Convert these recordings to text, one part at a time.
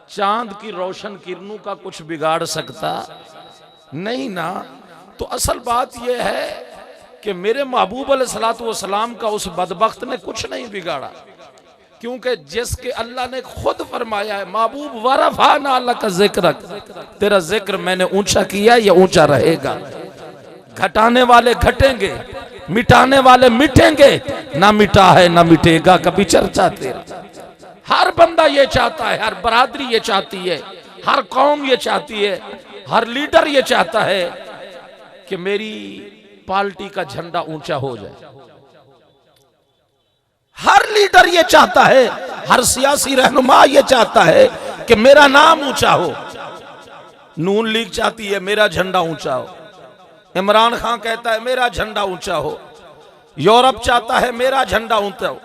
चांद की रोशन किरणों का कुछ बिगाड़ सकता नहीं ना। तो असल बात यह है कि मेरे महबूब अलैहिस्सलातु वस्सलाम का उस बदबख्त ने कुछ नहीं बिगाड़ा, क्योंकि जिसके अल्लाह ने खुद फरमाया है महबूब वरफ़अना लका ज़िक्रक, तेरा जिक्र मैंने ऊंचा किया, ये ऊंचा रहेगा। घटाने वाले घटेंगे, मिटाने वाले मिटेंगे, ना मिटा है ना मिटेगा कभी चर्चा तेरा। हर बंदा ये चाहता है, हर बरादरी ये चाहती है, हर कौम ये चाहती है, हर लीडर ये चाहता है कि मेरी पार्टी का झंडा ऊंचा हो जाए। हर लीडर ये चाहता है, हर सियासी रहनुमा ये चाहता है कि मेरा नाम ऊंचा हो। नून लीग चाहती है मेरा झंडा ऊंचा हो, इमरान खान कहता है मेरा झंडा ऊंचा हो, यूरोप चाहता है मेरा झंडा ऊंचा हो,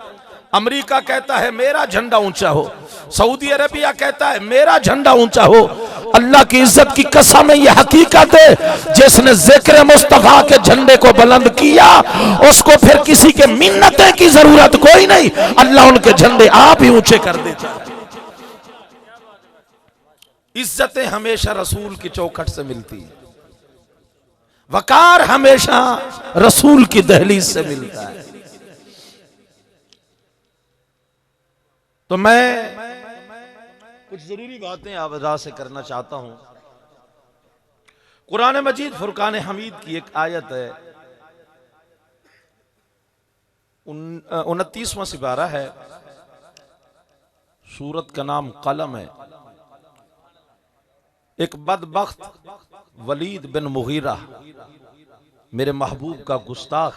अमेरिका कहता है मेरा झंडा ऊंचा हो, सऊदी अरेबिया कहता है मेरा झंडा ऊंचा हो। अल्लाह की इज्जत की कसम है, यह हकीकत है, जिसने जिक्र मुस्तफा के झंडे को बुलंद किया उसको फिर किसी के मिन्नतें की जरूरत कोई नहीं, अल्लाह उनके झंडे आप ही ऊंचे कर देता है। इज्जतें हमेशा रसूल की चौखट से मिलती है, वकार हमेशा रसूल की दहलीज से मिलता है। तो मैं कुछ जरूरी बातें आवाज़ से करना चाहता हूं। कुरान मजीद फुरकान हमीद की एक आयत है, 29वां सिपारा है, सूरत का नाम कलम है। एक बदबख्त वलीद बिन मुगीरा, मेरे महबूब का गुस्ताख,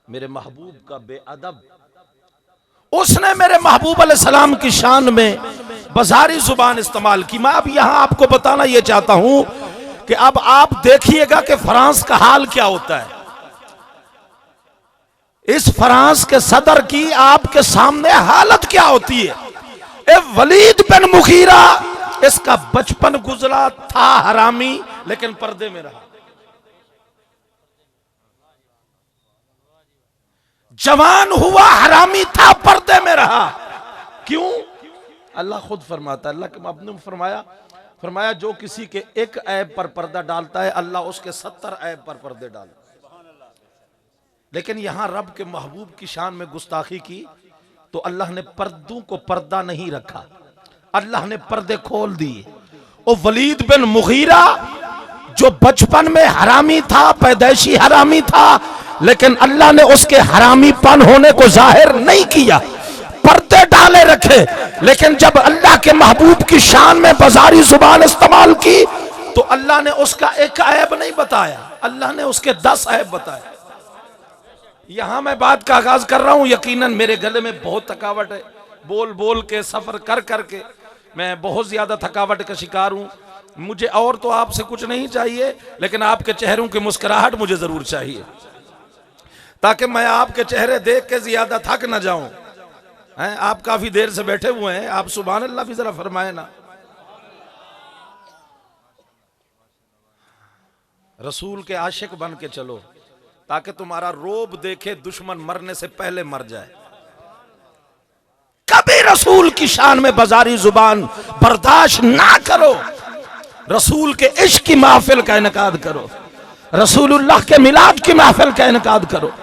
मेरे महबूब का बेअदब, उसने मेरे महबूब अलैहिस्सलाम की शान में बाजारी जुबान इस्तेमाल की। मैं अब यहां आपको बताना यह चाहता हूं कि अब आप देखिएगा कि फ्रांस का हाल क्या होता है। इस फ्रांस के सदर की आपके सामने हालत क्या होती है। ए वलीद बिन मुगीरा, इसका बचपन गुजरा था हरामी, लेकिन पर्दे में रहा। जवान हुआ हरामी था, पर्दे में रहा। क्यों? अल्लाह खुद फरमाता है, अल्लाह के महबूब ने फरमाया जो किसी के एक ऐब पर पर्दा डालता है अल्लाह उसके 70 ऐब पर पर्दे डालता है। लेकिन यहां रब के महबूब की शान में गुस्ताखी की तो अल्लाह ने पर्दों को पर्दा नहीं रखा, अल्लाह ने पर्दे खोल दिए। वो वलीद बिन मुगीरा जो बचपन में हरामी था, पैदाइशी हरामी था, लेकिन अल्लाह ने उसके हरामीपन होने को जाहिर नहीं किया, पर्दे डाले रखे। लेकिन जब अल्लाह के महबूब की शान में बाजारी जुबान इस्तेमाल की तो अल्लाह ने उसका एक ऐब नहीं बताया, अल्लाह ने उसके 10 ऐब बताए। यहां मैं बात का आगाज कर रहा हूं, यकीनन मेरे गले में बहुत थकावट है, बोल बोल के सफर कर करके मैं बहुत ज्यादा थकावट का शिकार हूं। मुझे और तो आपसे कुछ नहीं चाहिए, लेकिन आपके चेहरों की मुस्कुराहट मुझे जरूर चाहिए, ताकि मैं आपके चेहरे देख के ज्यादा थक ना जाऊं। आप काफी देर से बैठे हुए हैं, आप सुभान अल्लाह भी जरा फरमाए ना। रसूल के आशिक बन के चलो, ताकि तुम्हारा रोब देखे दुश्मन मरने से पहले मर जाए। कभी रसूल की शान में बाजारी जुबान बर्दाश्त ना करो। रसूल के इश्क की महफिल का इनकाद करो, रसूलुल्लाह के मिलाद की महफिल का इनकाद करो।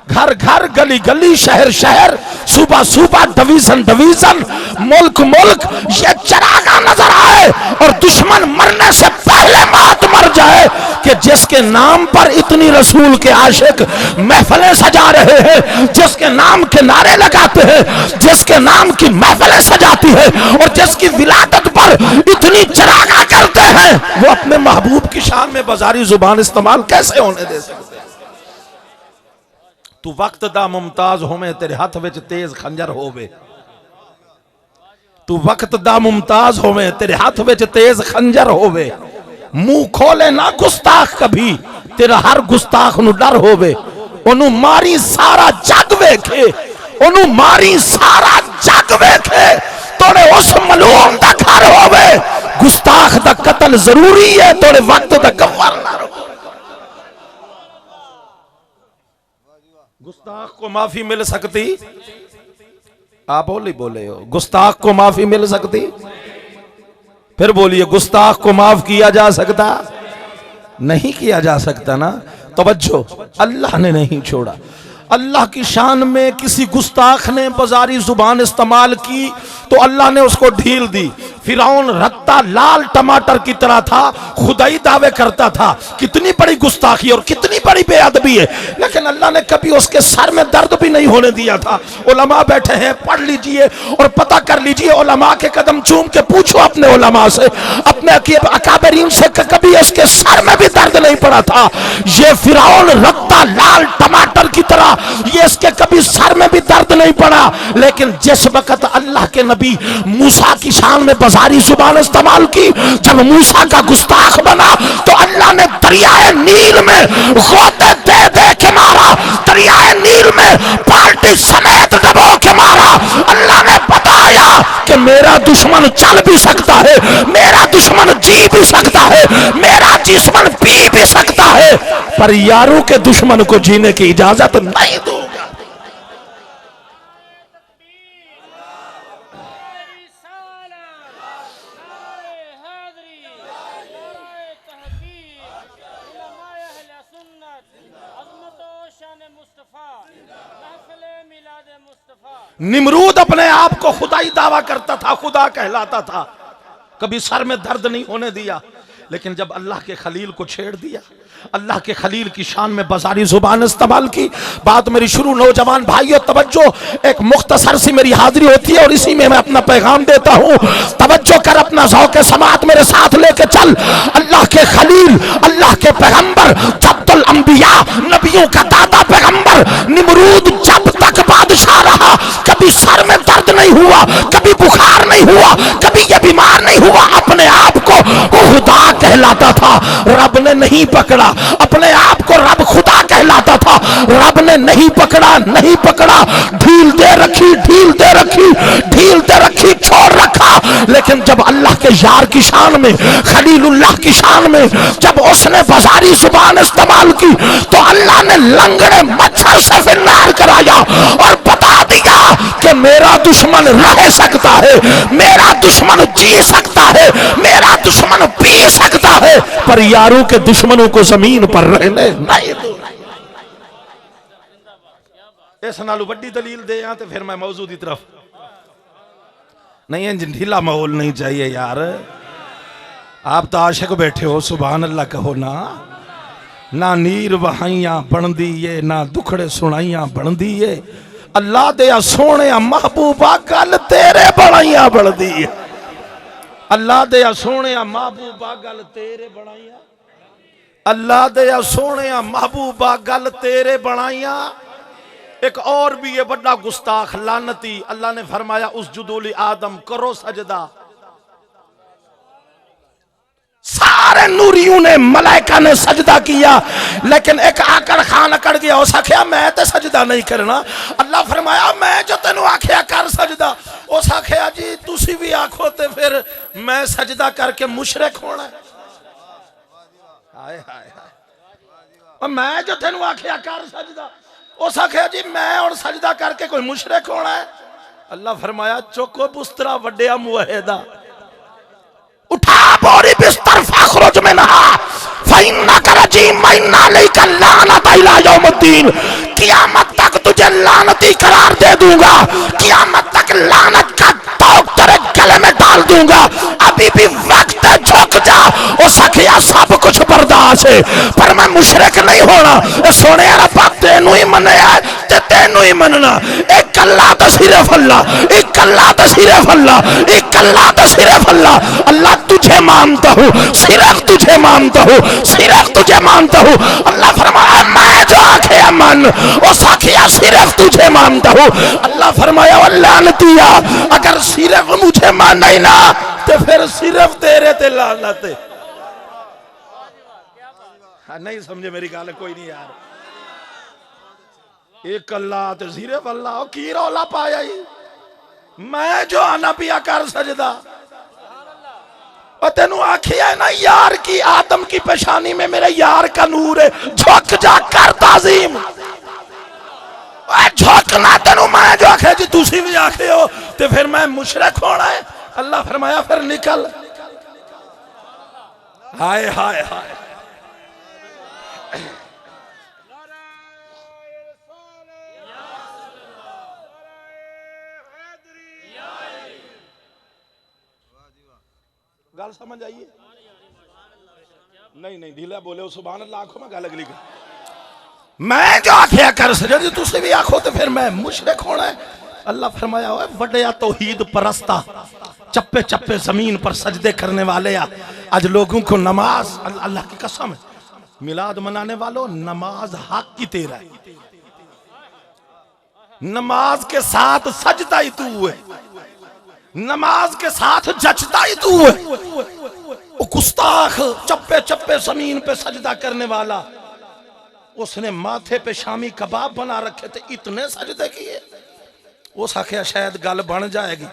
घर घर, गली गली, शहर शहर, सूबा सूबा, डिवीजन डिवीजन, मुल्क मुल्क ये चरागा नजर आए और दुश्मन मरने से पहले मौत मर जाए कि जिसके नाम पर इतनी रसूल के आशिक महफिलें सजा रहे हैं, जिसके नाम के नारे लगाते हैं, जिसके नाम की महफिलें सजाती है और जिसकी विलादत पर इतनी चरागा करते हैं, वो अपने महबूब की शान में बाजारी जुबान इस्तेमाल कैसे होने दे सकते? तू वक्त दा मुमताज होवे, तेरे हाथ विच तेज खंजर होवे। तू वक्त दा मुमताज होवे, तेरे हाथ विच तेज खंजर होवे। मुंह खोले ना गुस्ताख कभी, तेरा हर गुस्ताख नु डर होवे। ओनू मारी सारा जग वेखे, ओनू मारी सारा जग वेखे, तोड़े उस मलूम दा घर होवे। गुस्ताख दा कत्ल जरूरी है, तोड़े वक्त दा गवार ना रहो। गुस्ताख को माफी मिल सकती? आप बोले हो गुस्ताख को माफी मिल सकती? फिर बोलिए, गुस्ताख को माफ किया जा सकता? नहीं किया जा सकता ना। तवज्जो, अल्लाह ने नहीं छोड़ा। अल्लाह की शान में किसी गुस्ताख ने बाजारी जुबान इस्तेमाल की तो अल्लाह ने उसको ढील दी। फिरौन रत्ता लाल टमाटर की तरह था, खुदाई दावे करता था। कितनी बड़ी गुस्ताखी और कितनी बड़ी बेअदबी है, लेकिन अल्लाह ने कभी उसके सर में दर्द भी नहीं होने दिया था। उलमा बैठे हैं, पढ़ लीजिए और पता कर लीजिए। उलमा के कदम चूम के पूछो अपने उलमा से, अपने अकाबरीन से, कभी इसके सर में भी दर्द नहीं पड़ा था। ये फिरौन रत्ता लाल टमाटर की तरह, ये इसके कभी सर में भी दर्द नहीं पड़ा। लेकिन जिस वक्त अल्लाह के नबी मूसा की शान में बाजारी जुबान इस्तेमाल की, जब मूसा का गुस्ताख बना तो अल्लाह ने दरियाए नील में गोते दे दे के मारा, दरियाए नील में बाल्टी समेत डबो के मारा। अल्लाह ने बताया कि मेरा दुश्मन चल भी सकता है, मेरा दुश्मन जी भी सकता है, मेरा दुश्मन पी भी सकता है, पर यारों के दुश्मन को जीने की इजाजत नहीं दूंगा। निमरूद अपने आप को खुदाई दावा करता था, खुदा कहलाता था, कभी सर में दर्द नहीं होने दिया। लेकिन जब अल्लाह के खलील को छेड़ दिया, अल्लाह के खलील की शान में बाजारी जुबान इस्तेमाल की। बात मेरी शुरू, नौजवान भाइयों तवज्जो, एक मुख्तसर सी मेरी हाजिरी होती है और इसी में मैं अपना पैगाम देता हूँ। तवज्जो कर, अपना ज़ौक़े समात मेरे साथ लेके चल। अल्लाह के खलील, अल्लाह के पैगंबर, जब्दुल अंबिया, नबियों का दादा पैगंबर निमरूद जब तक बादशाह रहा, कभी सर में दर्द नहीं हुआ, कभी बुखार नहीं हुआ, कभी ये बीमार नहीं हुआ। अपने आप को खुदा कहलाता था, रब ने नहीं पकड़ा। अपने आप को रब खुदा कहलाता था, रब ने नहीं पकड़ा, नहीं पकड़ा। ढील दे रखी, ढील दे रखी, ढील दे रखी, छोड़ रखा। लेकिन जब अल्लाह के यार की शान में, खलीलुल्लाह की शान में, जब उसने बाजारी जुबान इस्तेमाल की तो अल्लाह ने लंगड़े मच्छर से फिरनार कराया और बता दिया कि मेरा दुश्मन रह सकता है, मेरा दुश्मन जी सकता है, मेरा दुश्मन पी सकता है, पर यारों के दुश्मनों को जमीन पर रहने नहीं दूंगा। इस नालू बड़ी दलील दे यहाँ तो फिर मैं मौजूद की तरफ नहीं है। ढीला माहौल नहीं चाहिए यार। आप तो आशिक बैठे हो, सुभान अल्लाह कहो ना। ना नीर बहाइयां बनदी है, ना दुखड़े सुनाइयां बनदी है। अल्लाह दे सोने महबूबा गल तेरे बनाइयां बनदी है। अल्लाह दे सोने महबूबा गल तेरे बनाइयां, अल्लाह दे सोने महबूबा गल तेरे बनाइयां। एक और भी ये बड़ा गुस्ताख लानती, अल्लाह ने फरमाया उसजुदुल आदम, करो सजदा। सारे नूरियों ने, मलाइका ने सजदा किया, लेकिन एक आकड़ खान अकड़ गया। उस आख्या मैं तो सजदा नहीं करना। अल्लाह फरमाया मैं जो तेनू आख्या कर सजदा। उस आख्या जी तुसी भी आखो तो फिर मैं सजदा करके मुशरिक होना। हाय हाय हाय, मैं जो तेनू आख्या कर सजदा, उस आख्या जी मैं और सजदा करके कोई मुशरिक होना है। अल्लाह फरमाया चुको बुस्तरा वड्डिया मुवहिदा, उठा बोरी बिस्तर फखरुज मिनहा फइन्नका रजीम व इन्ना अलैका लानत इला यौमिद्दीन। क़यामत तक तुझे लानती करार दे दूंगा, क़यामत तक लानत का तोक तेरे गले में डाल दूंगा। अभी भी वक्त है, झुक जा। ओ सखिया सब कुछ बर्दाश्त है, पर मैं मुशरिक नहीं होना। सोने रब्बा तेनू ही मन्या ते तेनू ही मनना। एक अल्लाह तो सिर्फ अल्लाह, एक अल्लाह तो सिर्फ अल्लाह, एक अल्लाह तो सिर्फ अल्लाह। अल्लाह तुझे मानता हूँ, सिर्फ तुझे मानता हूँ, सिर्फ तुझे मानता हूँ। अल्लाह फरमाया मैं जो आखे मन, ओ साखिया सिर्फ तुझे मानता हूँ। अल्लाह फरमाया लानतिया, अगर सिर्फ मुझे मानना ही ना तो फिर सिर्फ तेरे ते लानत है। नहीं समझे मेरी गाल कोई नहीं यार। एक अल्लाह तो सिर्फ अल्लाह, की रौला पाया ही। मैं जो आना पिया कर सजदा, और तेनू आखिया है ना यार की आदम की पेशानी में मेरे यार का नूर है, झुक जा कर ताजीम। झुकना तेनू मैं जो आखे जी तुसी भी आखे हो तो फिर मैं मुशरिक होना है। अल्लाह फरमाया फिर निकल। हाय हाय हाय। गल समझ आइए? नहीं नहीं ढीला बोले सुभान अल्लाह, आंखों में गल अगली मैं जो आखिया कर सजद तुसी भी आखो तो फिर मैं मुशरिक होना है। अल्लाह फरमाया हुआ वड्या तौहीद परस्ता चप्पे चप्पे जमीन पर सजदे करने वाले आज लोगों को नमाज, अल्लाह की कसम है, मिलाद मनाने वालों नमाज हक की तेरा है, नमाज के साथ सजदा ही तू है, नमाज के साथ जचता ही तू है। वो गुस्ताख चप्पे चप्पे जमीन पे सजदा करने वाला, उसने माथे पे शामी कबाब बना रखे थे, इतने सजदे किए। उस आखिया शायद गल बन जाएगी,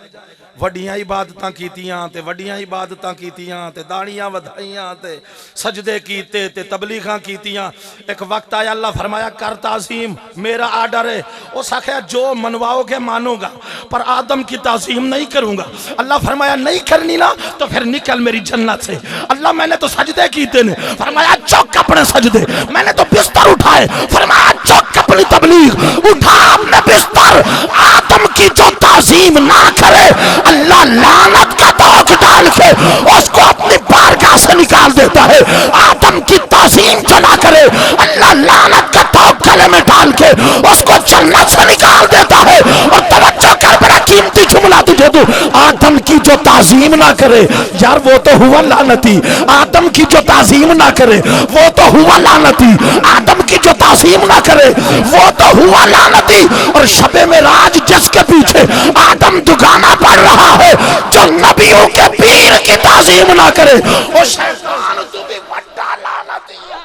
वड्डियां इबादतां कीतियां ते वड्डियां इबादतां कीतियां ते दाड़ियां वधाइयां ते सजदे कीते ते तबलीगां कीतियां। एक वक्त आया अल्लाह फरमाया कर ताज़ीम, मेरा आर्डर है। उस आखिया जो मनवाओगे मानूंगा, पर आदम की ताज़ीम नहीं करूंगा। अल्लाह फरमाया नहीं करनी ना तो फिर निकल मेरी जन्नत से। अल्लाह मैंने तो सजदे कीते ने, फरमाया चौक अपने सजदे। मैंने तो बिस्तर उठाए, फरमाया चौक अपनी तबलीग उठा अपने बिस्तर। आदम की जो ताज़ीम ना करे अल्लाह लानत का तोक डाल के उसको अपनी बारगाह से निकाल देता है। आदम की ताज़ीम जो ना करे अल्लाह लानत का तोक गले में डाल के उसको जन्नत से निकाल देता है। और तवज्जो कर, बड़ा कीमती जुमला तुझे दूं, आदम की जो ताज़ीम ना करे यार वो तो हुआ लानती। आदम की जो ताज़ीम ना करे वो तो हुआ लानती। आदम की जो ताज़ीम ना करे वो तो हुआ लानती। और शबे में राज जिसके पीछे आदम दुगाना पड़ रहा है, जो नबियों के पीर की ताज़ीम ना करे वो शैतान तू भी बड़ा लानती है।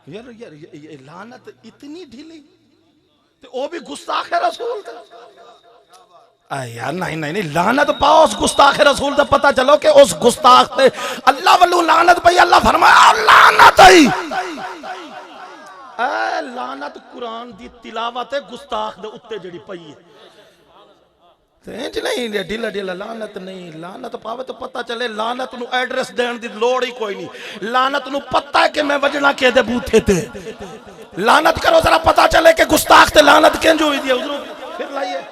यार यार ये लानत इतनी ढीली, तो वो भी गुस्ताख रसूल था। यार नहीं नहीं नहीं, लानत पाओ उस गुस्ताख रसूल से, पता चलो कि उस गुस्ताख से अल्लाह वालू लानत पई। अल्लाह फरमाया लानत आई, लानत कुरान दी तिलावत है गुस्ताख दे उत्ते जड़ी पई है। इंज नहीं ढीला ढीला लानत नहीं, लानत पावे तो पता चले। लानत नु एड्रेस देने की लोड़ ही कोई नहीं, लानत नु पता है कि मैं वजना के दे बूथे थे। लानत करो जरा पता चले कि गुस्ताख ते लानत किंज हुई दी है। उधरों फिर लाइए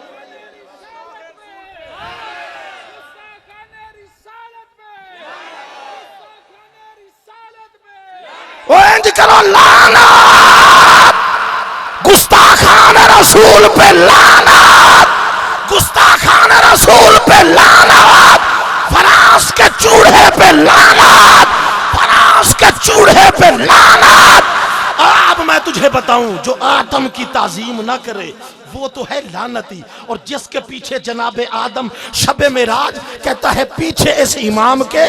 ओ इंज करो, लानत गुस्ताखान रसूल पे लानत, गुस्ताखान रसूल पे लानत, फरास के चूड़े पे लानत, फरास के चूड़े पे लानत। अब मैं तुझे बताऊं, जो आदम की ताज़ीम ना करे वो तो है लानती। और जिसके पीछे जनाबे आदम शबे मेराज कहता है पीछे इस इमाम के,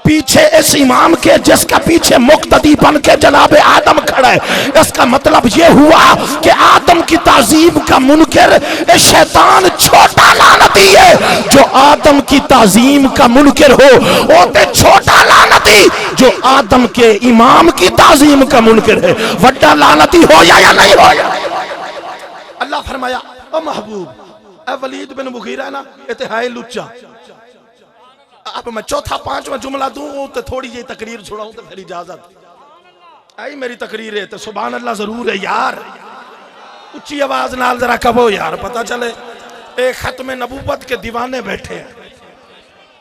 पीछे इस इमाम के जिसका पीछे मुक्तदी बन के जनाबे आदम खड़ा है। इसका मतलब ये हुआ कि आदम की ताज़ीम का मुनकर ए शैतान छोटा लानती है। जो आदम की ताज़ीम का मुनकर हो वो तो छोटा लानती, जो आदम के इमाम की ताज़ीम का मुनकर है वड्डा लानती हो या नहीं हो। अल्लाह फरमाया ओ महबूब ए वलीद बिन मुगीरा ना इत्तेहाई लुच्चा। अब मैं चौथा पांचवा जुमला दूं तो थोड़ी जी तकरीर छुड़ाऊं तो फिर इजाजत आई। मेरी तकरीर है तो सुभान अल्लाह जरूर है यार, उच्ची आवाज नाल जरा कहो यार, पता चले। ए खत्म नबूवत के दीवाने बैठे हैं,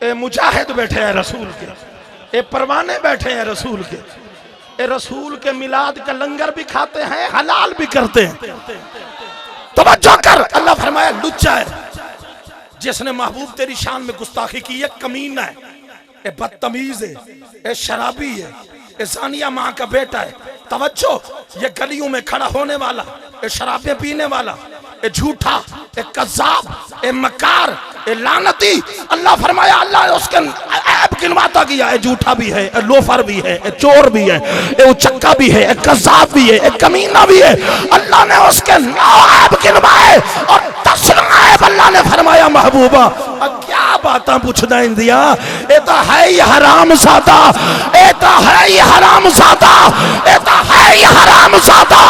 ए मुजाहिद बैठे हैं रसूल के, ए परवाने बैठे हैं रसूल के, ए रसूल के मिलाद का लंगर भी खाते हैं, हलाल भी करते हैं। तवज्जो कर, अल्लाह फरमाया लुच्चा है जिसने महबूब तेरी शान में गुस्ताखी की। ये कमीना है, ये बदतमीज है, ये शराबी है, ये सानिया माँ का बेटा है। तवज्जो, ये गलियों में खड़ा होने वाला, ये शराबें पीने वाला, ये झूठा, ये कज़्ज़ाब, ये मकार, ये लानती। अल्लाह फरमाया अल्लाह उसके ऐब गिनवाता गया, ये झूठा भी है, ये लोफर भी है, ये चोर भी है, ये उचक्का भी है, ये कज़्ज़ाब भी है, ये कमीना भी है। अल्लाह ने उसके 9 ऐब गिनवाए और फरमाया महबूबा क्या बात पूछदा इंदिया, ये तो है ही हराम ज़ादा, ये तो है ही हराम ज़ादा, ये तो है ही हराम ज़ादा,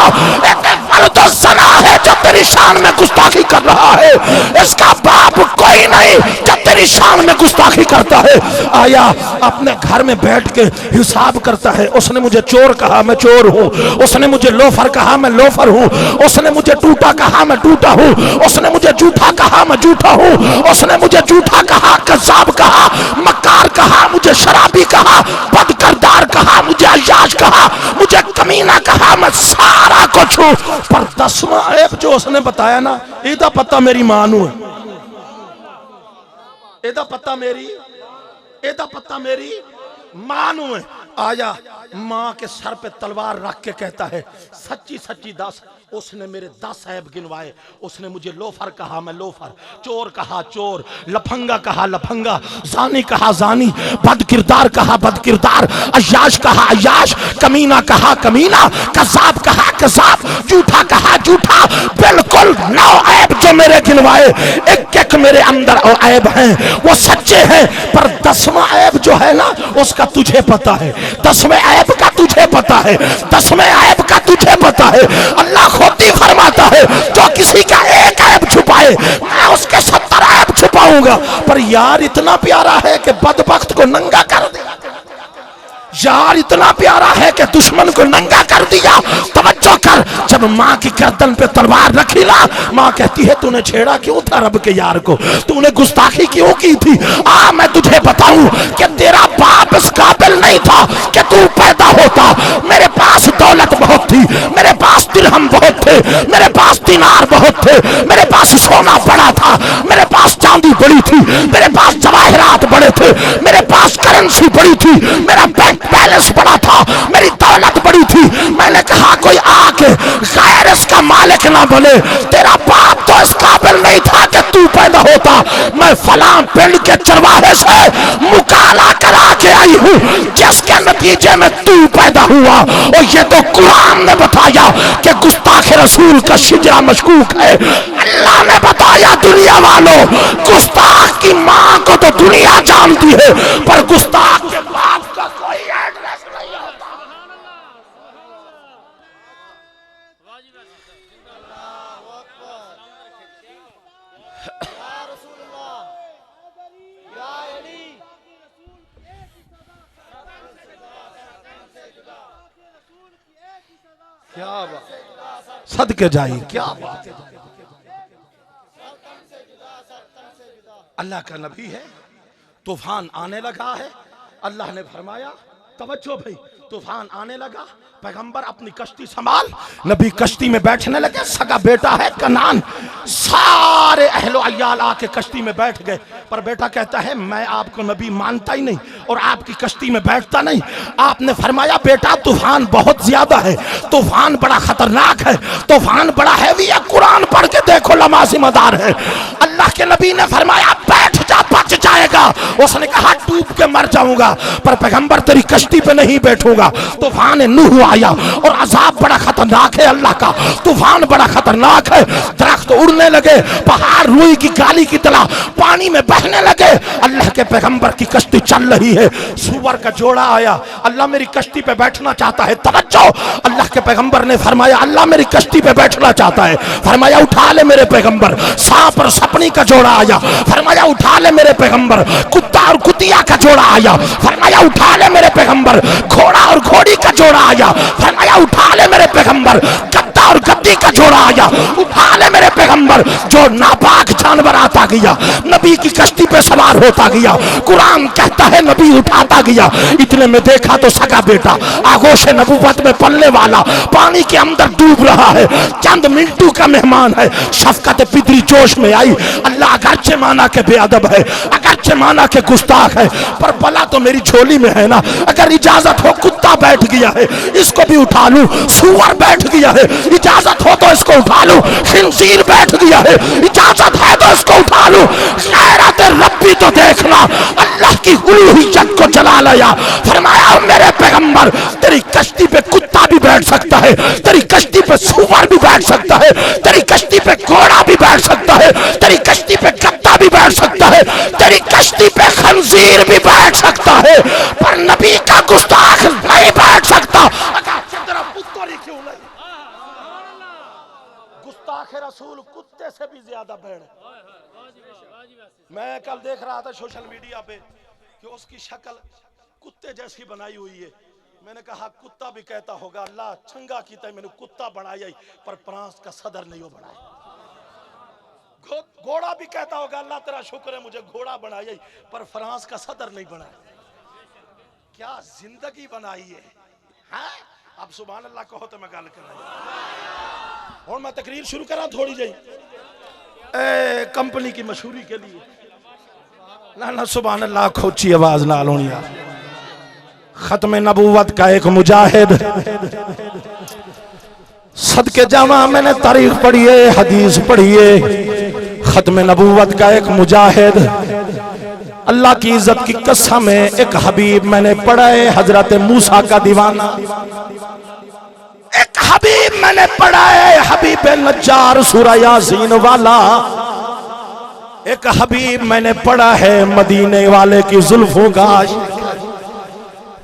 ये मर्द ज़ना है जो तेरी शान में गुस्ताखी कर रहा है, इसका बाप कोई नहीं जो तेरी शान में गुस्ताखी करता है। आया अपने घर में बैठ के हिसाब करता है, उसने मुझे चोर कहा मैं चोर हूँ, उसने मुझे लोफर कहा मैं लोफर हूँ, उसने मुझे टूटा कहा मैं टूटा हूँ, उसने मुझे झूठा कहा मैं झूठा हूँ, उसने मुझे झूठा कहा, कज़्ज़ाब कहा, मक्कार कहा, मुझे शराबी कहा, बदकिरदार कहा, मुझे अय्याश कहा, मुझे कमीना कहा, मैं सारा कुछ हूँ। पर 10वां ऐब जो उसने बताया ना, इदा पता मेरी मां नूं है, इदा पता मेरी मां नूं है। आया मां के सर पे तलवार रख के कहता है सच्ची सच्ची दस। उसने मेरे 10 ऐब गिनवाए, उसने मुझे लोफर कहा मैं लोफर, चोर कहा चोर, लफंगा कहा लफंगा, जानी कहा जानी, बदकिरदार कहा बदकिरदार, अय्याश कहा अय्याश, कमीना कहा कमीना, कज़्ज़ाब कहा कज़्ज़ाब, झूठा कहा झूठा। बिल्कुल 9 ऐब जो मेरे गिनवाए, एक एक मेरे अंदर ऐब हैं, वो सच्चे हैं। पर 10वां ऐब जो है ना उसका तुझे पता है, 10वें ऐब का तुझे पता है, 10वें ऐब का तुझे पता है। अल्लाह खुद ही फरमाता है जो किसी का एक ऐब छुपाए मैं उसके 70 ऐब छुपाऊंगा। पर यार इतना प्यारा है कि बदबख्त को नंगा कर दिया, यार इतना प्यारा है कि दुश्मन को नंगा कर दिया। तवज्जो कर, जब माँ की गर्दन पे तलवार रखी ना, माँ कहती है तूने छेड़ा क्यों था रब के यार को, तूने गुस्ताखी क्यों की थी। मैं तुझे बताऊं कि तेरा बाप इस काबिल नहीं था कि तू पैदा होता। मेरे पास दौलत बहुत थी, मेरे पास दिरहम बहुत थे, मेरे पास दिनार बहुत थे, मेरे पास सोना बड़ा था, मेरे पास चांदी बड़ी थी, मेरे पास जवाहरात बड़े थे, मेरे पास करेंसी बड़ी थी, मेरा बैंक बैलेंस बड़ा था, मेरी दौलत बड़ी थी। मैंने कहा कोई आके गैर इसका मालिक ना बने, तेरा बाप तो इस काबिल नहीं था कि तू पैदा होता। मैं फलां पिंड के चरवाहे से मुकाला करा के आई हूँ जिसके नतीजे में तू पैदा हुआ। और ये तो कुरान ने बताया कि गुस्ताख रसूल का शिजरा मशकूक है। अल्लाह ने बताया दुनिया वालों गुस्ताख की माँ को तो दुनिया जानती है, पर गुस्ताख के बाप का कोई एड्रेस नहीं होता। क्या बात, सदके जाइए, क्या बात है। अल्लाह का नबी है, तूफान आने लगा है। अल्लाह ने फरमाया तवज्जो भाई, तूफान आने लगा, पैगंबर अपनी कश्ती संभाल, नबी कश्ती में बैठने लगे। सगा बेटा है कनान, सारे अहलो अय्याल आके कश्ती में बैठ गए। पर बेटा कहता है मैं आपको नबी मानता ही नहीं और आपकी कश्ती में बैठता नहीं। आपने फरमाया बेटा तूफान बहुत ज्यादा है, तूफान बड़ा खतरनाक है, तूफान बड़ा हैवी है, कुरान पढ़ के देखो लमाज़ी मदार है। अल्लाह के नबी ने फरमाया बैठ जा बच जाएगा। उसने कहा डूब के मर जाऊंगा, पर पैगंबर तेरी कश्ती पे नहीं बैठूंगा। तूफान नूह आया और अजाब बड़ा खतरनाक है, अल्लाह का तूफान बड़ा खतरनाक है। दरख्त उड़ने लगे, पहाड़ रुई की गाली की तरह पानी में बहने लगे। अल्लाह के पैगंबर की कश्ती चल रही है। सुअर का जोड़ा आया, अल्लाह मेरी कश्ती पे बैठना चाहता है। तवज्जो, अल्लाह के पैगंबर ने फरमाया अल्लाह मेरी कश्ती पे बैठना चाहता है। फरमाया उठा ले मेरे पैगंबर। सांप और सपनी का जोड़ा आया, फरमाया उठा ले मेरे पैगंबर। कुत्ता और कुतिया का जोड़ा आया, फरमाया उठा ले मेरे पैगंबर। घोड़ा और घोड़ी का जोड़ा आया, फरमाया उठा ले मेरे पैगंबर। गद्दा और गद्दी का जोड़ा आया, उठा ले मेरे पैगंबर। जो नापाक जानवर आता गया नबी की कश्ती पे सवार होता गया। कुरान कहता है नबी उठाता गया। इतने में देखा तो सगा बेटा आगोश नबूवत में पलने वाला पानी के अंदर डूब रहा है। चंद मिनटों का मेहमान है। शफकत पितरी जोश में आई। अल्लाह अगरचे माना के बेअदब है, अगरचे माना के गुस्ताख है, पर बला तो मेरी झोली में है ना। अगर इजाजत हो कुत्ता बैठ गया है इसको भी उठा लूं, सुअर बैठ गया है इजाजत हो तो इसको उठा लूं, खिंजीर बैठ गया है इजाजत है तो इसको उठा लूं। गैरत रब्बी तो देखना, अल्लाह की उलूहियत को जला लिया। फरमाया मेरे पैगंबर तेरी कश्ती पे कुत्ता भी बैठ सकता है, तेरी कश्ती पे सुअर भी बैठ सकता है, तेरी कश्ती पे घोड़ा भी बैठ सकता है, तेरी कश्ती पे कुत्ता भी बैठ सकता है, तेरी कश्ती पे खंजीर भी बैठ सकता है, पर नबी का गुस्ताख नहीं बैठ सकता। क्यों नहीं? गुस्ताख रसूल कुत्ते से भी ज्यादा बैठ। मैं कल देख रहा था सोशल मीडिया पे कि उसकी शक्ल कुत्ते जैसी बनाई हुई है। मैंने कहा कुत्ता भी कहता होगा अल्लाह चंगा कीता मैंने कुत्ता बनाया, पर फ्रांस का सदर नहीं हो बनाया। घोड़ा भी कहता होगा अल्लाह तेरा शुक्र है मुझे घोड़ा बनाया, पर फ्रांस का सदर नहीं बनाया। क्या जिंदगी बनाई है, हाँ? अब सुभान अल्लाह कहो तो मैं गल कर रहा और मैं तकरीर शुरू करा थोड़ी जी कंपनी की मशहूरी के लिए। ना ना सुभान अल्लाह खोची आवाज नाल होनी। खत्म नबूवत का एक मुजाहिद, सदके जावा मैंने तारीख पढ़ी है, हदीस पढ़ी है। खत्म नबूवत का एक मुजाहिद, अल्लाह की इज्जत की कसम है, एक हबीब मैंने पढ़ा है, हजरत मूसा का दीवाना। एक हबीब मैंने पढ़ा है, हबीब नज्जार सूरह यासीन वाला। एक हबीब मैंने पढ़ा है, मदीने वाले की जुल्फों का।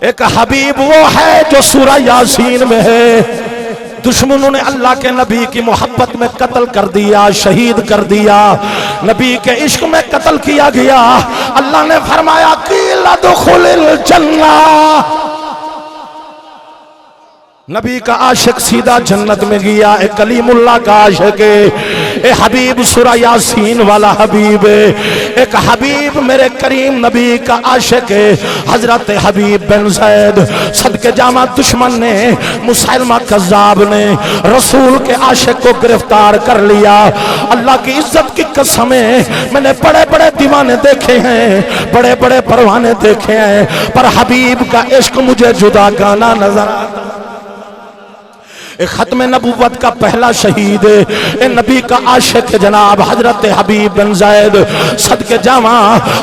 एक हबीब वो है जो सूरह यासीन में है। दुश्मनों ने अल्लाह के नबी की मोहब्बत में कत्ल कर दिया, शहीद कर दिया, नबी के इश्क में कत्ल किया गया। अल्लाह ने फरमाया कीला दुखुलिल जन्नह, नबी का आशिक सीधा जन्नत में गया। एक कलीमुल्लाह का आशिक है, ए हबीब सूरह यासीन वाला हबीब है। एक हबीब मेरे करीम नबी का आशिक है, हजरत हबीब बिन ज़ैद। सदके जामा दुश्मन ने, मुसैलमा कज़्ज़ाब ने रसूल के आशिक को गिरफ्तार कर लिया। अल्लाह की इज्जत की कसम है, मैंने बड़े बड़े दीवाने देखे हैं, बड़े बड़े परवाने देखे हैं, पर हबीब का इश्क मुझे जुदा गाना नजर आता। खत्म नबूवत का पहला शहीद ए नबी का आशिक जनाब हजरत हबीब बिन ज़ैद। सदके जावा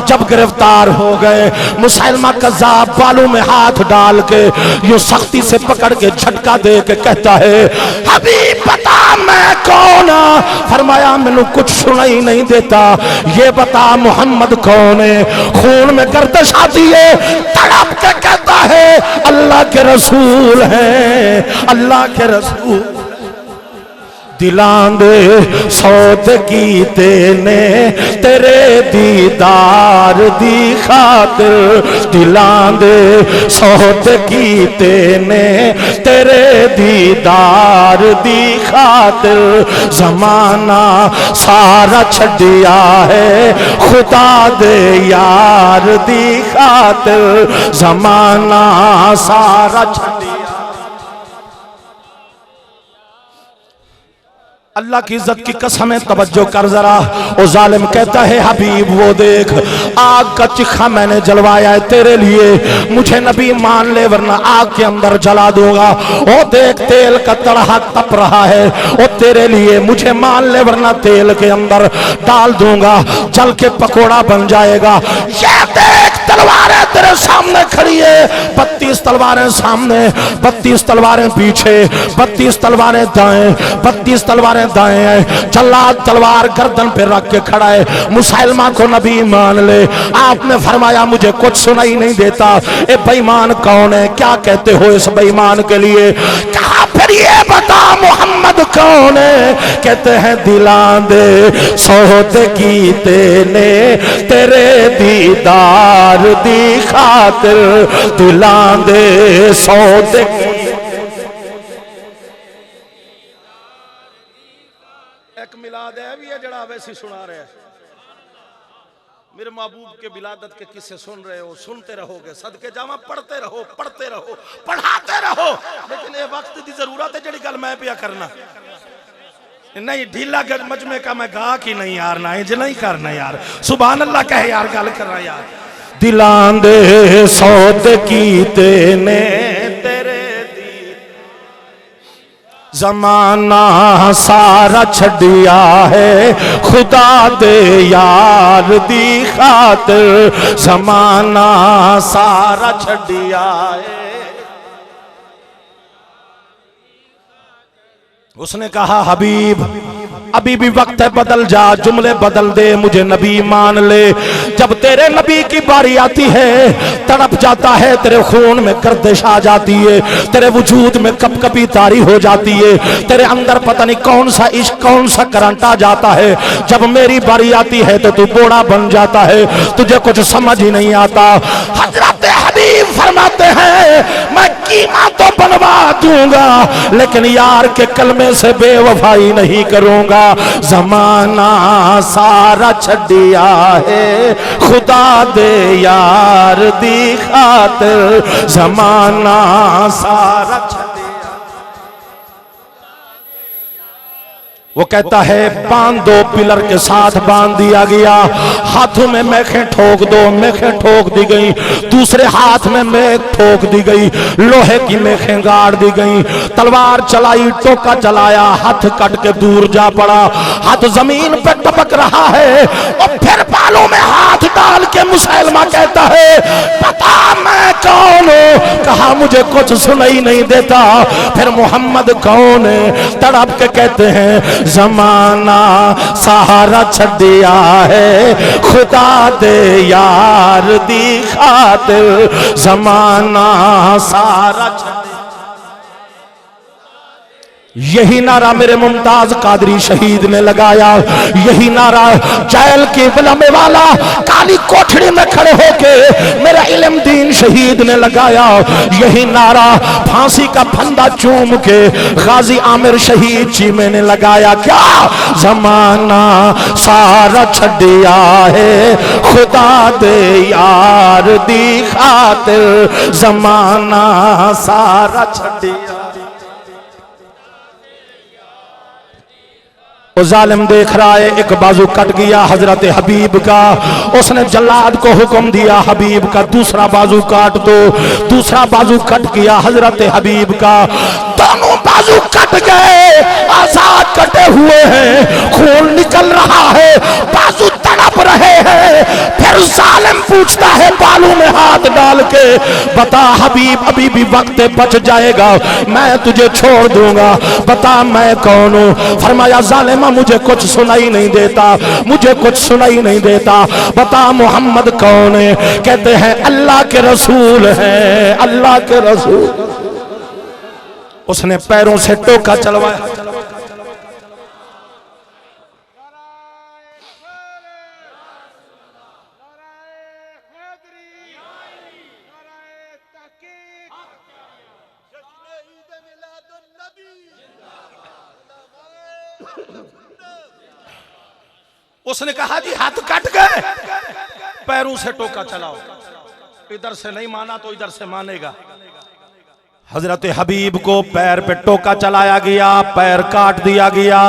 जब गिरफ्तार हो गए, मुसैलमा कज़्ज़ाब बालों में हाथ डाल के यूं सख्ती से पकड़ के झटका दे के कहता है हबीब बता मैं कौन। फरमाया मैनू कुछ सुनाई नहीं देता, ये बता मोहम्मद कौन है। खून में गर्दिश आती है, तड़प के कहता है अल्लाह के रसूल हैं, अल्लाह के रसूल। दिलां दे सौत कीते ने तेरे दीदार दी खातिर, दिलां दे सौत कीते ने तेरे दीदार दी खातिर। जमाना सारा छड़िया है खुदा दे यार दी खातिर, जमाना सारा छड़िया। अल्लाह की इज्जत की कसम है, तवज्जो कर जरा। ओ जालिम कहता है हबीब वो देख आग का चिखा मैंने जलवाया है तेरे लिए, मुझे नबी मान ले वरना आग के अंदर जला दूंगा। ओ देख तेल का तड़हा तप रहा है, ओ तेरे लिए मुझे मान ले वरना तेल के अंदर डाल दूंगा, जल के पकोड़ा बन जाएगा। ये देख तलवारें तेरे सामने खड़ी है, 32 तलवारें सामने, 32 तलवारें पीछे, 32 तलवारें दाएं, 32 तलवारें दाएं हैं। जल्लाद तलवार गर्दन पे रख के खड़ा है, मुसैलमा को नबी मान ले। आपने फरमाया मुझे कुछ सुनाई नहीं देता, ए बेईमान कौन है, क्या कहते हो इस बेईमान के लिए। कहा फिर ये बता मोहम्मद कौन है। कहते हैं दिलां दे सोहत कीते ने तेरे दीदार दी खातिर, दिलां दे सोहत। एक मिलाद है भी है जड़ा वैसे सुना रहे हैं, मेरे महबूब के विलादत के किस्से सुन रहे हो, सुनते रहोगे, सदके जावा पढ़ते रहो, पढ़ते रहो, पढ़ाते रहो। लेकिन ये वक्त की जरूरत है जड़ी गल मैं पिया करना नहीं, ढीला मजमे का मैं गा की नहीं यार, ना इंज नहीं करना यार। सुभान अल्लाह कहे यार, गल करना यार। दिलां दे सौत कीते ने तेरे जमाना सारा छड़िया है खुदा दे यार दी खातिर, जमाना सारा छड़िया है। उसने कहा हबीब अभी भी वक्त है, बदल जा, जुमले बदल दे, मुझे नबी मान ले। जब तेरे नबी की बारी आती है तड़प जाता है, तेरे खून में गर्दिश आ जाती है, तेरे वजूद में कपकपी तारी हो जाती है, तेरे अंदर पता नहीं कौन सा इश्क कौन सा करंट आ जाता है। जब मेरी बारी आती है तो तू बोड़ा बन जाता है, तुझे कुछ समझ ही नहीं आता। हजरत हबीब फरमाते हैं मैं कीमा तो बनवा दूंगा लेकिन यार के कलमे से बेवफाई नहीं करूंगा। जमाना सारा छड़िया है खुदा दे यार दी खातिर, जमाना सारा वो कहता है बांध दो, पिलर के साथ बांध दिया गया, हाथों में मेखें ठोक दो, मेखें ठोक दी गई, दूसरे हाथ में मेख ठोक दी गई, लोहे की मेखें गाड़ दी गई, तलवार चलाई, टोका चलाया, हाथ कट के दूर जा पड़ा, हाथ जमीन पे टपक रहा है। और फिर बालों में हाथ डाल के मुसलमा कहता है पता मैं कौन हूं? कहा मुझे कुछ सुनाई नहीं देता। फिर मोहम्मद कौन है? तड़प के कहते हैं जमाना सहारा छड़िया है खुदा दे यार दी खातिर, जमाना सारा यही नारा मेरे मुमताज कादरी शहीद ने लगाया, यही नारा जैल के बलमे वाला काली कोठड़ी में खड़े होके मेरा इल्म दीन शहीद ने लगाया, यही नारा फांसी का फंदा चूम के गाजी आमिर शहीद चीमे ने लगाया। क्या जमाना सारा छड़िया है खुदा दे यार दी खातिर, जमाना सारा छड़िया। जालिम देख रहा है, एक बाजू कट गया हजरत हबीब का, उसने जल्लाद को हुक्म दिया हबीब का दूसरा बाजू काट दो, दूसरा बाजू कट गया हजरत हबीब का, दोनों बाजू कट गए, आजाद कटे हुए हैं, खून निकल रहा है, बाजू तड़प रहे हैं। फिर जालिम पूछता है बालों में हाथ डाल के बता हबीब अभी भी वक्त बच जाएगा, मैं तुझे छोड़ दूंगा, बता मैं कौन हूं? फरमाया जालिमा मुझे कुछ सुनाई नहीं देता, मुझे कुछ सुनाई नहीं देता, बता मोहम्मद कौन है? कहते हैं अल्लाह के रसूल हैं, अल्लाह के रसूल। उसने पैरों से टोका चलवाया, उसने कहा जी हाथ कट गए, पैरों से टोका चलाओ, इधर से नहीं माना तो इधर से मानेगा। हजरत हबीब को पैर पे टोका चलाया गया, पैर काट दिया गया।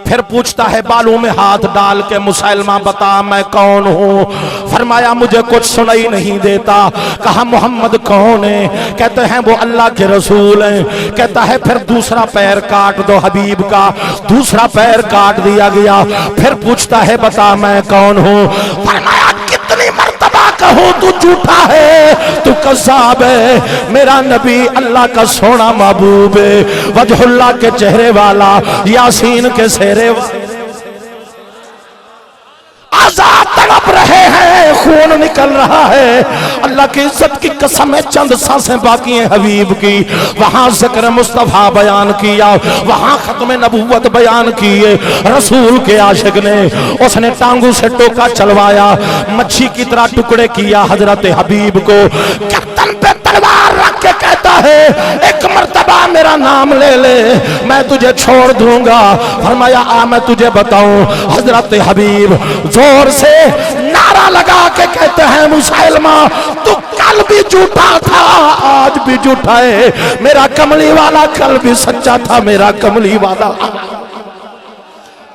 फिर पूछता है बालों में हाथ डाल के मुसलमा बता मैं कौन हूं? फरमाया मुझे कुछ सुनाई नहीं देता। कहा मोहम्मद कौन है? कहते हैं वो अल्लाह के रसूल हैं। कहता है फिर दूसरा पैर काट दो हबीब का, दूसरा पैर काट दिया गया। फिर पूछता है बता मैं कौन हूं? फरमाया कितनी मर्तबा कहूं तू झूठा है, तू कज़्ज़ाब है, मेरा नबी अल्लाह का सोना महबूब है, वजहुल्लाह के चेहरे वाला, यासीन के सेहरे वाला। आजाद तड़प रहे हैं, खून निकल रहा है, अल्लाह की इज्जत की कसम है चंद सांसें बाकी हैं हबीब की। वहां जिक्र मुस्तफा बयान किया, वहां खत्म नबूवत बयान किए रसूल के आशिक ने। उसने टांगों से टोका चलवाया, मच्छी की तरह टुकड़े किया हजरत हबीब को, गर्दन पे तलवार रख के कहता है एक मर्तबा मेरा नाम ले ले, मैं तुझे छोड़ दूंगा। फरमाया आ मैं तुझे बताऊं। हजरत हबीब जोर से नारा लगा के कहते हैं मुसलमा तू कल भी झूठा था, आज भी झूठा है, मेरा कमली वाला कल भी सच्चा था, मेरा कमली वाला।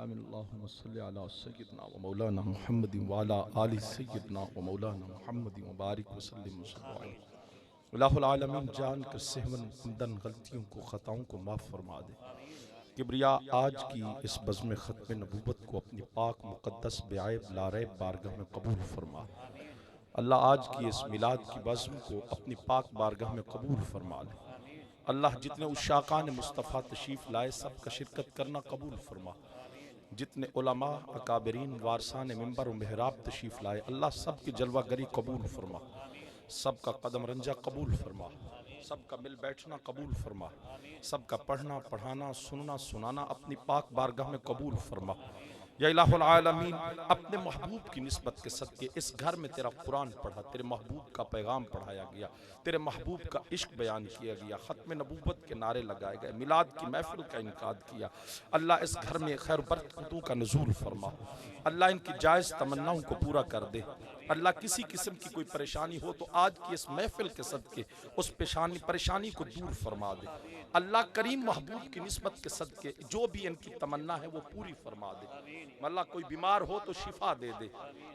आमीन। अल्लाहुम्मा सल्लि अला सय्यिदना व मौलाना मुहम्मद व अला आलि सय्यिदना व मौलाना मुहम्मद व बारिक व सल्लिम अलैहि। इलाहुल आलमीन जान कर सहवन कुंदन गलतियों को ख़ताओं को माफ़ फरमा दे। किब्रिया आज की इस बज़्म ख़त्म नबूवत को अपनी पाक मुक़द्दस बेआइब लारैब बारगाह में कबूल फरमा। अल्लाह आज की इस मिलाद की बज़्म को अपनी पाक बारगाह में कबूल फरमा ले। अल्लाह जितने उशाकान मुस्तफ़ा तशरीफ़ लाए सब का शिरकत करना कबूल फरमा। जितने उलमा अकाबरीन वारसान मिंबर व मेहराब तशरीफ़ लाए अल्लाह सब की जलवागरी कबूल फरमा। सबका कदम रंजा कबूल फरमा। सबका मिल बैठना कबूल फरमा। सबका पढ़ना पढ़ाना सुनना सुनाना अपनी पाक बारगाह में कबूल फरमा। या इलाहुल आलमीन अपने महबूब की निस्बत के सदके इस घर में तेरा कुरान पढ़ा, तेरे महबूब का पैगाम पढ़ाया गया, तेरे महबूब का इश्क बयान किया गया, ख़त्म नबूवत के नारे लगाए गए, मिलाद की महफिल का इनकाद किया। अल्लाह इस घर में खैर बरकतों का नुज़ूल फरमा। अल्लाह इनकी जायज़ तमन्नाओं को पूरा कर दे। अल्लाह किसी किस्म की कोई परेशानी हो तो आज की इस महफिल के सदके उस परेशानी को दूर फरमा दे। अल्लाह करीम महबूब की निस्बत के सदके जो भी इनकी तमन्ना है वो पूरी फरमा दे। अल्लाह कोई बीमार हो तो शिफा दे दे,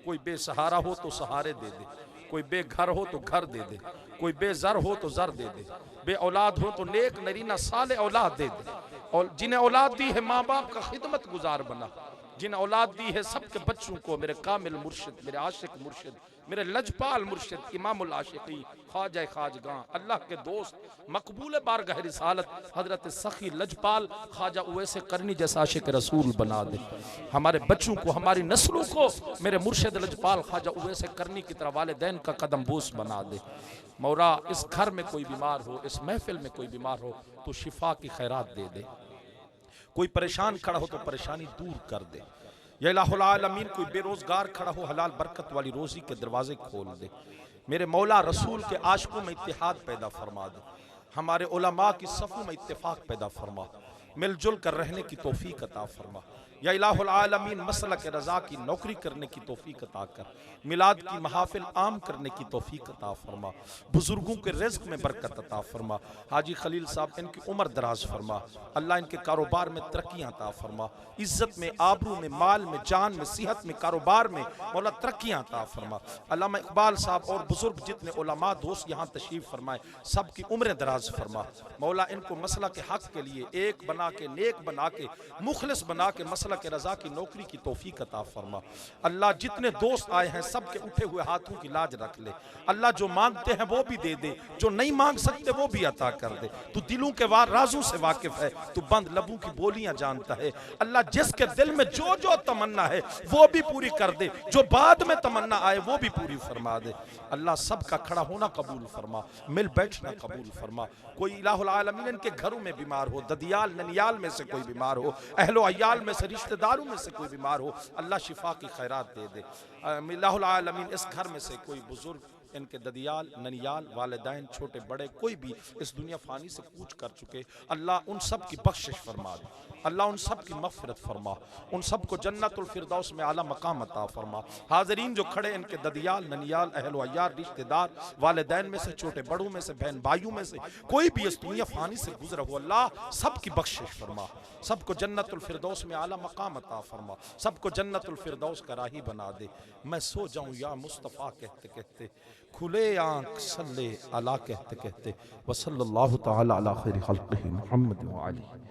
कोई बेसहारा हो तो सहारे दे दे, कोई बेघर हो तो घर दे दे, कोई बेज़र हो तो ज़र दे दे, बे औलाद हो तो नेक नरीना साले औलाद दे दे। और जिन्हें औलाद दी है माँ बाप का खिदमत गुजार बना। जिन्हें औलाद दी है सबके बच्चों को मेरे कामिल मुर्शिद, मेरे आशिक मुर्शिद, मेरे लजपाल मुर्शिद, इमामुल आशिकी ख्वाजा खाजगां, अल्लाह के दोस्त, मकबूल बारगाह रिसालत हजरत सखी लजपाल ख्वाजा उवैस करनी जैसा आशिक रसूल बना दे। हमारे बच्चों को, हमारी नस्लों को मेरे मुर्शिद लजपाल ख्वाजा उवैस करनी की तरह वालिदैन का कदम बोस बना दे। मौला इस घर में कोई बीमार हो, इस महफिल में कोई बीमार हो तो शिफा की खैरात दे दे। कोई परेशान खड़ा हो तो परेशानी दूर कर दे। या इलाहुल आलमीन कोई बेरोजगार खड़ा हो हलाल बरकत वाली रोजी के दरवाजे खोल दे। मेरे मौला रसूल के आशिकों में इत्तेहाद पैदा फरमा दे। हमारे उलमा की सफ़ों में इत्तेफाक पैदा फरमा। मिलजुल कर रहने की तौफीक अता फरमा। या इलाहुल आलमीन मसलक रज़ा की नौकरी करने की तौफीक अता कर। मिलाद की महाफिल आम करने की तौफीक अता फरमा। बुजुर्गों के रिज़्क़ में बरकत अता फरमा। हाजी खलील साहब इनकी उम्र दराज फरमा। अल्लाह इनके कारोबार में तरक्कियाँ अता फरमा। इज़्ज़त में, आबरू में, माल में, जान में, सेहत में, कारोबार में मौला तरक्कियाँ अता फरमा। अल्लामा इकबाल साहब और बुजुर्ग जितने उलमा दोस्त यहाँ तशरीफ़ फरमाए सबकी उम्रें दराज फरमा। मौला इनको मसला के हक़ के लिए एक बना के, नेक बना के, मुखलिस बना के मसला के रज़ा की नौकरी की तौफीक अता फरमा। अल्लाह जितने दोस्त आए हैं सबके उठे हुए हाथों की लाज रख ले। अल्लाह जो मांगते हैं वो भी दे दे, जो नहीं मांग सकते वो भी अता कर दे। तू दिलों के राजों से वाकिफ है, तू बंद लबों की बोलियां जानता है। अल्लाह जिसके दिल में जो जो तमन्ना है वो भी पूरी कर दे, जो बाद में तमन्ना आए वो भी पूरी फरमा दे। अल्लाह सबका खड़ा होना कबूल फरमा, मिल बैठना कबूल फरमा। कोई इलाहुल आलमीन इनके घरों में बीमार हो, ददियाल ननियाल में से कोई बीमार हो, अहलो अयाल में से, रिश्तेदारों में से कोई बीमार हो, अल्लाह शिफा की खैरात दे दे। इलाहुल आलमीन इस घर में से कोई बुजुर्ग इनके ददियाल ननियाल वालिदैन छोटे बड़े कोई भी इस दुनिया फानी से कूच कर चुके, अल्लाह उन सब की बख्शिश फरमा दे। अल्लाह उन सब की मग़फ़िरत फरमा, उन सब को जन्नतुल फिरदौस में आला मकाम अता फरमा। हाज़रीन जो खड़े इनके ददियाल ननियाल अहल अयार रिश्तेदार वालिदैन में से, छोटे बड़ों में से, बहन भाइयों में से कोई भी इस दुनिया फानी से गुजरा हो, अल्लाह सब की बख्शिश फरमा। सबको जन्नतुल फिरदौस में आला मकाम अता फरमा। सबको जन्नतुल फिरदौस का राही बना दे। मैं सो जाऊँ या मुस्तफ़ा कहते कहते, खुले आँख सल्ले अला कहते कहते, वसल्लल्लाहु तआला अला खैरि खल्क़िही मुहम्मद व आलिही।